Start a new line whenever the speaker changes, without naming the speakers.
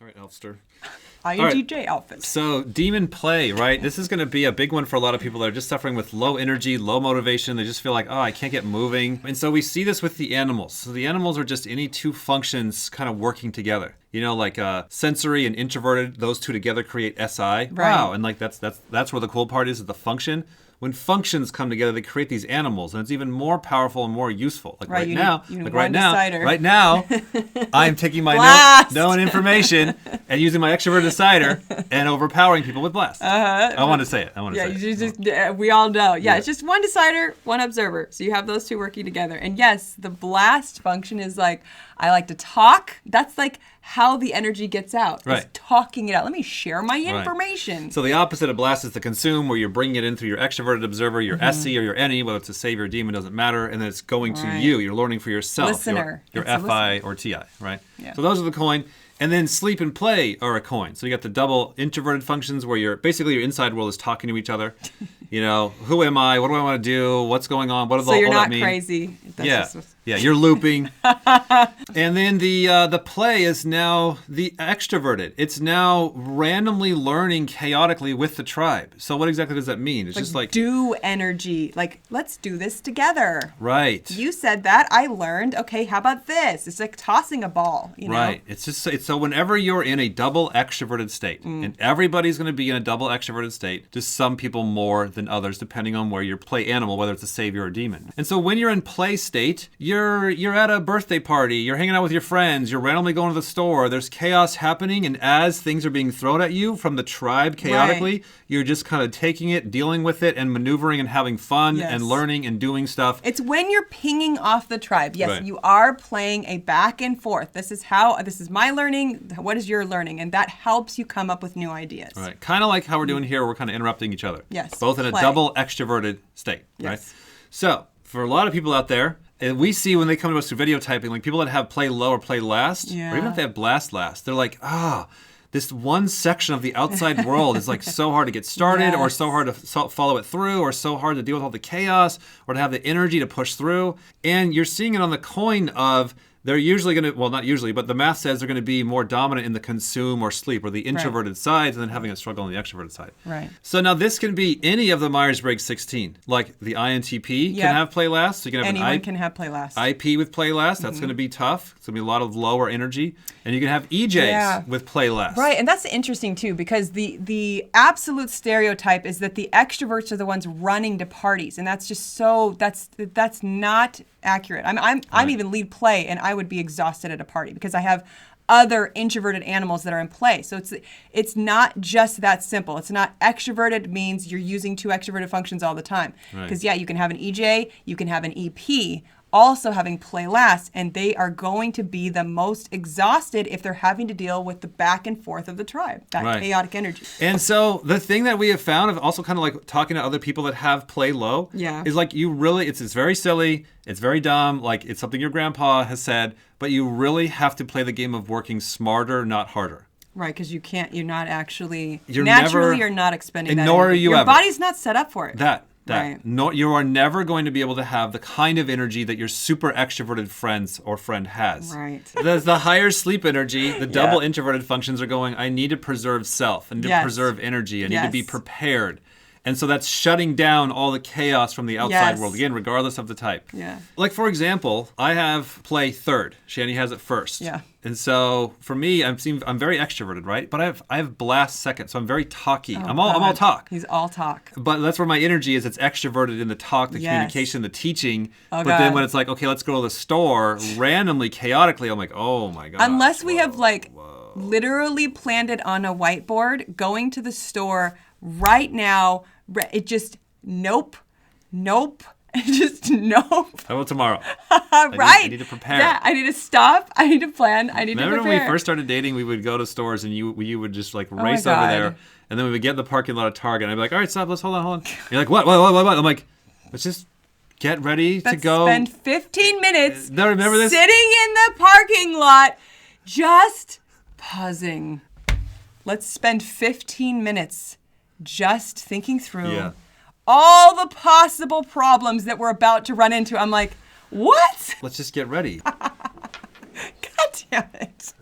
All right, Elfster.
INTJ outfit.
So demon play, right? This is going to be a big one for a lot of people that are just suffering with low energy, low motivation. They just feel like, oh, I can't get moving. And so we see this with the animals. So the animals are just any two functions kind of working together. You know, like sensory and introverted, those two together create SI. Right. Wow, and like that's where the cool part is the function. When functions come together, they create these animals, and it's even more powerful and more useful. Like right now, I'm taking my known information and using my extrovert decider and overpowering people with blast. I want to say it.
We all know. Yeah, it's just one decider, one observer. So you have those two working together. And yes, the blast function is like, I like to talk. That's like how the energy gets out. Right. Is talking it out. Let me share my information.
Right. So the opposite of blast is the consume, where you're bringing it in through your extroverted observer, your SE or your NE, whether it's a savior or demon, doesn't matter. And then it's going to you. You're learning for yourself.
Listener.
Your FI or TI, right? Yeah. So those are the coin. And then sleep and play are a coin. So you got the double introverted functions where you're basically your inside world is talking to each other. You know, who am I? What do I want to do? What's going on? What does all that mean? So you're not
crazy.
Yeah, you're looping. And then the play is now the extroverted. It's now randomly learning chaotically with the tribe. So what exactly does that mean? It's just like
do energy. Like, let's do this together.
Right.
You said that. I learned. Okay, how about this? It's like tossing a ball. You know?
Right. It's so whenever you're in a double extroverted state, and everybody's going to be in a double extroverted state, just some people more than others, depending on where your play animal, whether it's a savior or demon. And so when you're in play state, you're at a birthday party, you're hanging out with your friends, you're randomly going to the store, there's chaos happening, and as things are being thrown at you from the tribe chaotically, you're just kind of taking it, dealing with it, and maneuvering and having fun and learning and doing stuff.
It's when you're pinging off the tribe. Yes, you are playing a back and forth. This is my learning, what is your learning? And that helps you come up with new ideas.
Right. Kind of like how we're doing here, we're kind of interrupting each other.
Yes.
Both in a double extroverted state, right? So, for a lot of people out there, and we see when they come to us through video typing, like people that have play low or play last, or even if they have blast last, they're like, this one section of the outside world is like so hard to get started, or so hard to follow it through, or so hard to deal with all the chaos, or to have the energy to push through. And you're seeing it on the coin of they're usually going to, well, not usually, but the math says they're going to be more dominant in the consume or sleep or the introverted sides, and then having a struggle on the extroverted side.
Right.
So now this can be any of the Myers-Briggs 16. Like the INTP can have play last. So you can have
anyone can have play last.
IP with play last. That's going to be tough. It's going to be a lot of lower energy. And you can have EJs with play last.
Right, and that's interesting too, because the absolute stereotype is that the extroverts are the ones running to parties, and that's just that's not accurate. I'm even lead play, and I would be exhausted at a party because I have other introverted animals that are in play. So it's not just that simple. It's not extroverted means you're using two extroverted functions all the time. Because you can have an EJ, you can have an EP, also having play last, and they are going to be the most exhausted if they're having to deal with the back and forth of the tribe, that chaotic energy.
And so the thing that we have found of also kind of like talking to other people that have play low is like you really, it's very silly, it's very dumb, like it's something your grandpa has said, but you really have to play the game of working smarter, not harder.
Right, because you're not expending that
nor
energy. Your body's not set up for it.
No, you are never going to be able to have the kind of energy that your super extroverted friend has.
Right.
The higher sleep energy, the double introverted functions are going, I need to preserve self. I need to preserve energy. I need to be prepared. And so that's shutting down all the chaos from the outside world, again, regardless of the type.
Yeah.
Like, for example, I have play third. Shani has it first.
Yeah.
And so for me, I'm very extroverted, right? But I have blast second, so I'm very talky. I'm all talk.
He's all talk.
But that's where my energy is. It's extroverted in the talk, the communication, the teaching. Then when it's like, okay, let's go to the store, randomly, chaotically, I'm like, oh my God.
Unless we have literally planned it on a whiteboard, going to the store right now, it just nope. Just nope.
How about tomorrow?
I
need to prepare.
Yeah, I need to stop. I need to plan. I need to prepare.
Remember when we first started dating, we would go to stores and you would just like race over there, and then we would get in the parking lot of Target, and I'd be like, all right, stop, let's hold on. You're like, what? I'm like, let's just get ready to go.
Spend 15 minutes
remember this?
sitting in the parking lot, just pausing. Let's spend 15 minutes just thinking through all the possible problems that we're about to run into. I'm like, what?
Let's just get ready.
God damn it.